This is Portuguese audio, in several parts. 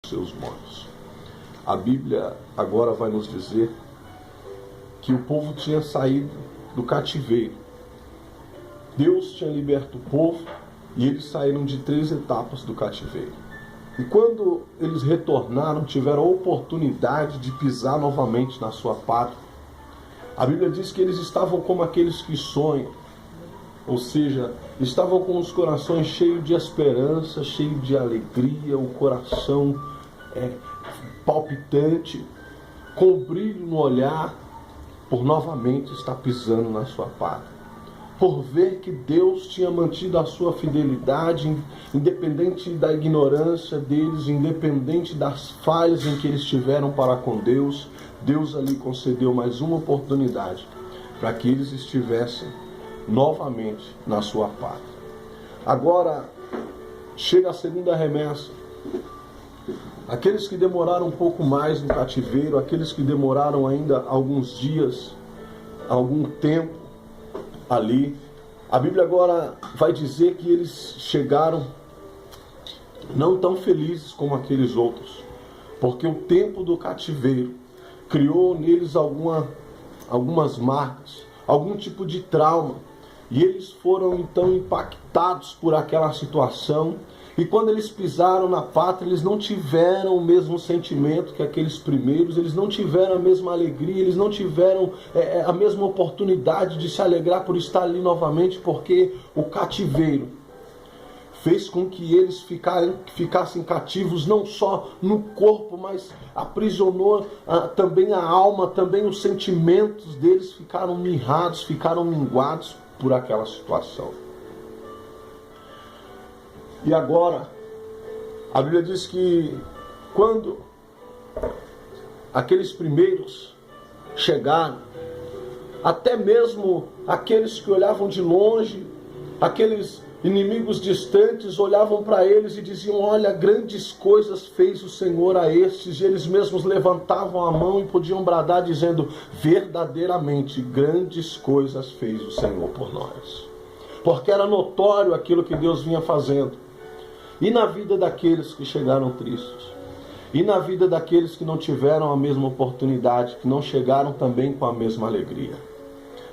seus montes. A Bíblia agora vai nos dizer que o povo tinha saído do cativeiro. Deus tinha liberto o povo e eles saíram de 3 etapas do cativeiro. E quando eles retornaram, tiveram a oportunidade de pisar novamente na sua pátria. A Bíblia diz que eles estavam como aqueles que sonham, ou seja, estavam com os corações cheios de esperança, cheios de alegria, o coração palpitante, com brilho no olhar, por novamente estar pisando na sua pátria. Por ver que Deus tinha mantido a sua fidelidade, independente da ignorância deles, independente das falhas em que eles tiveram para com Deus, Deus ali concedeu mais uma oportunidade para que eles estivessem novamente na sua pátria. Agora, chega a segunda remessa. Aqueles que demoraram um pouco mais no cativeiro, aqueles que demoraram ainda alguns dias, algum tempo ali, a Bíblia agora vai dizer que eles chegaram não tão felizes como aqueles outros, porque o tempo do cativeiro criou neles algumas marcas, algum tipo de trauma, e eles foram então impactados por aquela situação. E quando eles pisaram na pátria, eles não tiveram o mesmo sentimento que aqueles primeiros, eles não tiveram a mesma alegria, eles não tiveram a mesma oportunidade de se alegrar por estar ali novamente, porque o cativeiro fez com que eles ficassem cativos não só no corpo, mas aprisionou também a alma, também os sentimentos deles ficaram mirrados, ficaram minguados por aquela situação. E agora, a Bíblia diz que quando aqueles primeiros chegaram, até mesmo aqueles que olhavam de longe, aqueles inimigos distantes olhavam para eles e diziam: olha, grandes coisas fez o Senhor a estes. E eles mesmos levantavam a mão e podiam bradar dizendo: verdadeiramente grandes coisas fez o Senhor por nós. Porque era notório aquilo que Deus vinha fazendo. E na vida daqueles que chegaram tristes, e na vida daqueles que não tiveram a mesma oportunidade, que não chegaram também com a mesma alegria.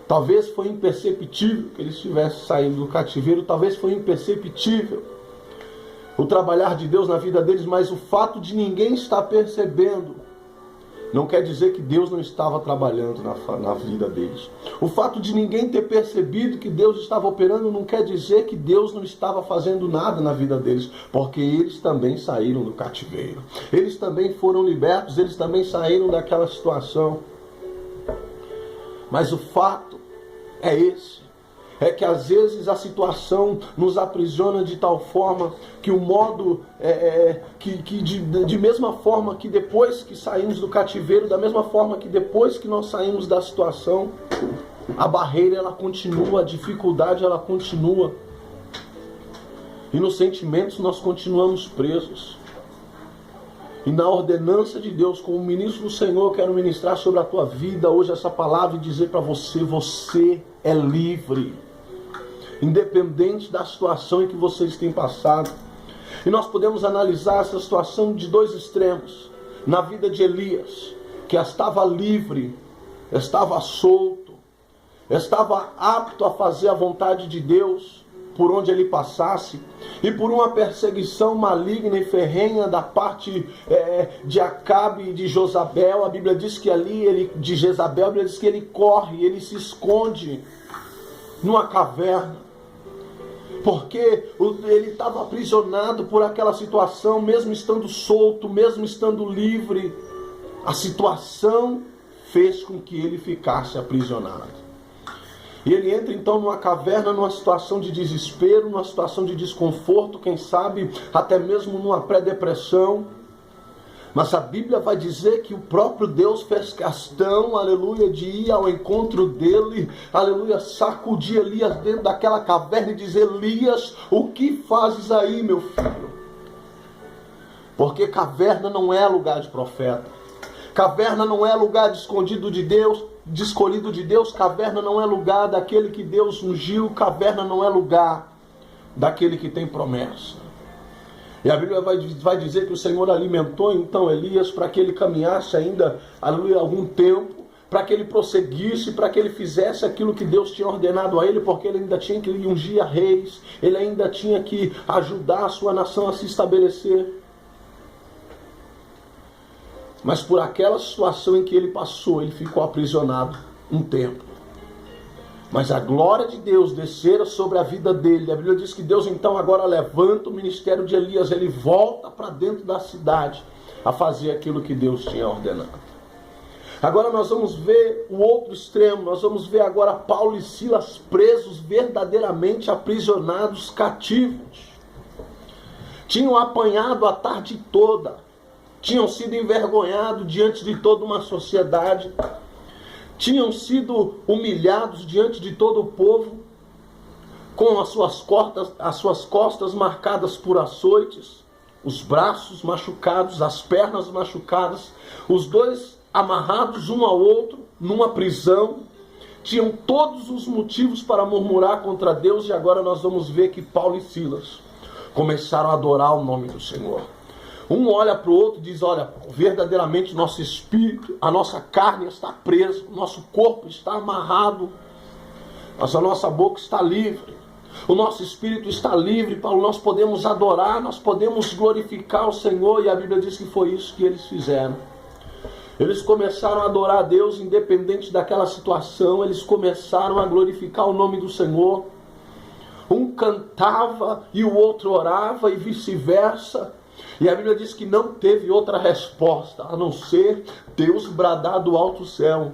Talvez foi imperceptível que eles estivessem saindo do cativeiro, talvez foi imperceptível o trabalhar de Deus na vida deles, mas o fato de ninguém estar percebendo não quer dizer que Deus não estava trabalhando na vida deles. O fato de ninguém ter percebido que Deus estava operando não quer dizer que Deus não estava fazendo nada na vida deles, porque eles também saíram do cativeiro. Eles também foram libertos, eles também saíram daquela situação. Mas o fato é esse. É que às vezes a situação nos aprisiona de tal forma que o modo, de mesma forma que depois que saímos do cativeiro, da mesma forma que depois que nós saímos da situação, a barreira ela continua, a dificuldade ela continua. E nos sentimentos nós continuamos presos. E na ordenança de Deus, como ministro do Senhor, eu quero ministrar sobre a tua vida hoje essa palavra e dizer para você: você é livre. Independente da situação em que vocês têm passado. E nós podemos analisar essa situação de 2 extremos. Na vida de Elias, que estava livre, estava solto, estava apto a fazer a vontade de Deus por onde ele passasse, e por uma perseguição maligna e ferrenha da parte de Acabe e de Jezabel. A Bíblia diz que ali, de Jezabel, a Bíblia diz que ele corre, ele se esconde numa caverna, porque ele estava aprisionado por aquela situação, mesmo estando solto, mesmo estando livre. A situação fez com que ele ficasse aprisionado. E ele entra então numa caverna, numa situação de desespero, numa situação de desconforto, quem sabe até mesmo numa pré-depressão. Mas a Bíblia vai dizer que o próprio Deus fez questão, aleluia, de ir ao encontro dele, aleluia, sacudir Elias dentro daquela caverna e dizer: Elias, o que fazes aí, meu filho? Porque caverna não é lugar de profeta. Caverna não é lugar de escondido de Deus, de escolhido de Deus. Caverna não é lugar daquele que Deus ungiu. Caverna não é lugar daquele que tem promessa. E a Bíblia vai dizer que o Senhor alimentou então Elias para que ele caminhasse ainda, aleluia, algum tempo, para que ele prosseguisse, para que ele fizesse aquilo que Deus tinha ordenado a ele, porque ele ainda tinha que ungir a reis, ele ainda tinha que ajudar a sua nação a se estabelecer. Mas por aquela situação em que ele passou, ele ficou aprisionado um tempo. Mas a glória de Deus descera sobre a vida dele. A Bíblia diz que Deus então agora levanta o ministério de Elias. Ele volta para dentro da cidade a fazer aquilo que Deus tinha ordenado. Agora nós vamos ver o outro extremo. Nós vamos ver agora Paulo e Silas presos, verdadeiramente aprisionados, cativos. Tinham apanhado a tarde toda. Tinham sido envergonhados diante de toda uma sociedade. Tinham sido humilhados diante de todo o povo, com as suas costas marcadas por açoites, os braços machucados, as pernas machucadas, os dois amarrados um ao outro, numa prisão. Tinham todos os motivos para murmurar contra Deus, e agora nós vamos ver que Paulo e Silas começaram a adorar o nome do Senhor. Um olha para o outro e diz: olha, verdadeiramente nosso espírito, a nossa carne está presa, o nosso corpo está amarrado, mas a nossa boca está livre, o nosso espírito está livre, Paulo, nós podemos adorar, nós podemos glorificar o Senhor. E a Bíblia diz que foi isso que eles fizeram. Eles começaram a adorar a Deus independente daquela situação, eles começaram a glorificar o nome do Senhor. Um cantava e o outro orava e vice-versa. E a Bíblia diz que não teve outra resposta a não ser Deus bradar do alto céu,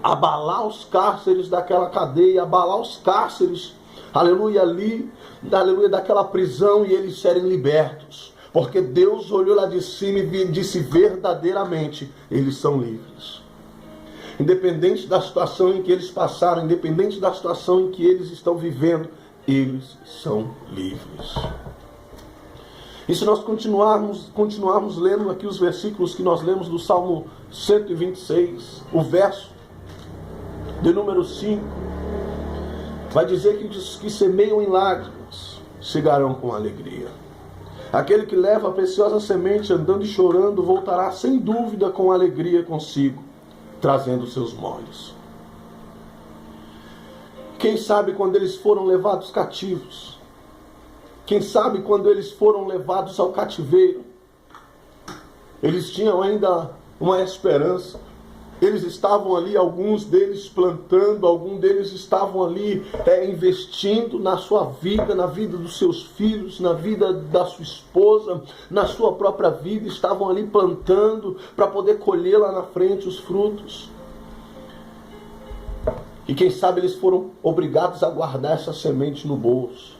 abalar os cárceres daquela cadeia, abalar os cárceres, aleluia, ali, aleluia, daquela prisão, e eles serem libertos. Porque Deus olhou lá de cima e disse: verdadeiramente eles são livres. Independente da situação em que eles passaram, independente da situação em que eles estão vivendo, eles são livres. E se nós continuarmos lendo aqui os versículos que nós lemos do Salmo 126, o verso de número 5, vai dizer que os que semeiam em lágrimas chegarão com alegria. Aquele que leva a preciosa semente andando e chorando voltará sem dúvida com alegria consigo, trazendo seus molhos. Quem sabe quando eles foram levados cativos? Quem sabe quando eles foram levados ao cativeiro? Eles tinham ainda uma esperança. Eles estavam ali, alguns deles plantando, alguns deles estavam ali investindo na sua vida, na vida dos seus filhos, na vida da sua esposa, na sua própria vida. Estavam ali plantando para poder colher lá na frente os frutos. E quem sabe eles foram obrigados a guardar essa semente no bolso.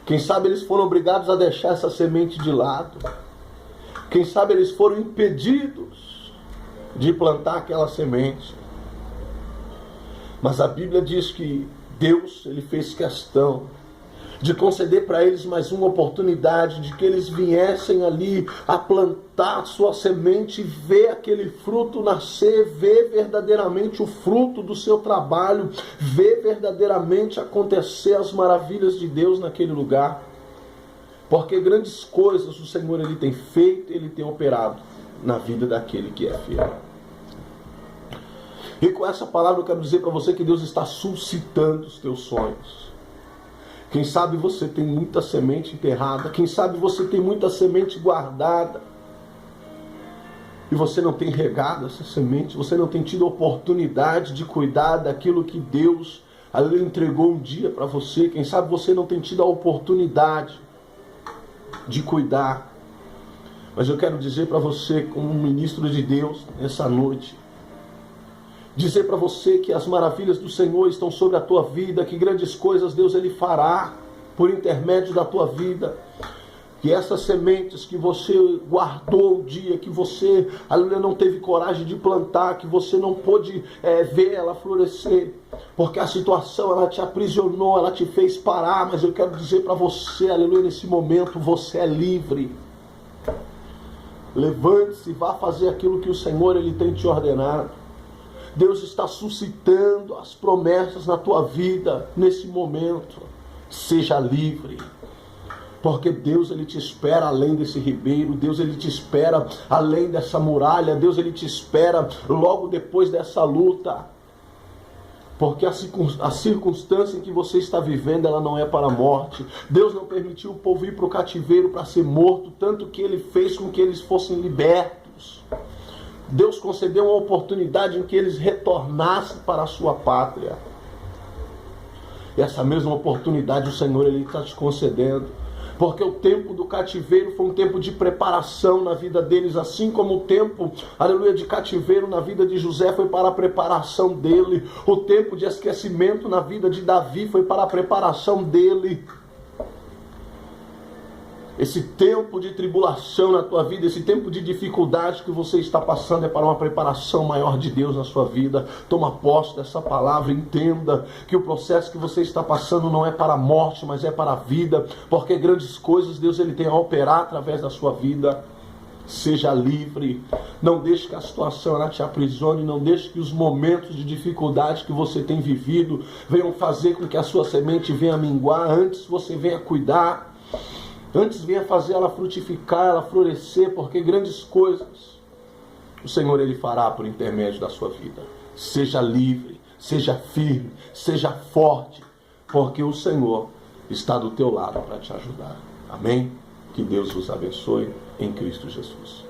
Quem sabe eles foram obrigados a deixar essa semente de lado. Quem sabe eles foram impedidos de plantar aquela semente. Mas a Bíblia diz que Deus, Ele fez questão de conceder para eles mais uma oportunidade, de que eles viessem ali a plantar sua semente, ver aquele fruto nascer, ver verdadeiramente o fruto do seu trabalho, ver verdadeiramente acontecer as maravilhas de Deus naquele lugar. Porque grandes coisas o Senhor Ele tem feito, Ele tem operado na vida daquele que é fiel. E com essa palavra eu quero dizer para você que Deus está suscitando os teus sonhos. Quem sabe você tem muita semente enterrada. Quem sabe você tem muita semente guardada. E você não tem regado essa semente. Você não tem tido a oportunidade de cuidar daquilo que Deus entregou um dia para você. Quem sabe você não tem tido a oportunidade de cuidar. Mas eu quero dizer para você, como um ministro de Deus, nessa noite, dizer para você que as maravilhas do Senhor estão sobre a tua vida, que grandes coisas Deus Ele fará por intermédio da tua vida. Que essas sementes que você guardou um dia, que você não teve coragem de plantar, que você não pôde ver ela florescer, porque a situação ela te aprisionou, ela te fez parar, mas eu quero dizer para você, aleluia, nesse momento você é livre. Levante-se e vá fazer aquilo que o Senhor Ele tem te ordenado. Deus está suscitando as promessas na tua vida nesse momento. Seja livre. Porque Deus, Ele te espera além desse ribeiro. Deus, Ele te espera além dessa muralha. Deus, Ele te espera logo depois dessa luta. Porque a circunstância em que você está vivendo, ela não é para a morte. Deus não permitiu o povo ir para o cativeiro para ser morto, tanto que Ele fez com que eles fossem libertos. Deus concedeu uma oportunidade em que eles retornassem para a sua pátria. E essa mesma oportunidade o Senhor, Ele está te concedendo. Porque o tempo do cativeiro foi um tempo de preparação na vida deles, assim como o tempo, aleluia, de cativeiro na vida de José foi para a preparação dele. O tempo de esquecimento na vida de Davi foi para a preparação dele. Esse tempo de tribulação na tua vida, esse tempo de dificuldade que você está passando é para uma preparação maior de Deus na sua vida. Toma posse dessa palavra, entenda que o processo que você está passando não é para a morte, mas é para a vida, porque grandes coisas Deus, Ele tem a operar através da sua vida. Seja livre, não deixe que a situação ela te aprisione, não deixe que os momentos de dificuldade que você tem vivido venham fazer com que a sua semente venha minguar. Antes você venha cuidar, antes venha fazer ela frutificar, ela florescer, porque grandes coisas o Senhor, Ele fará por intermédio da sua vida. Seja livre, seja firme, seja forte, porque o Senhor está do teu lado para te ajudar. Amém? Que Deus os abençoe em Cristo Jesus.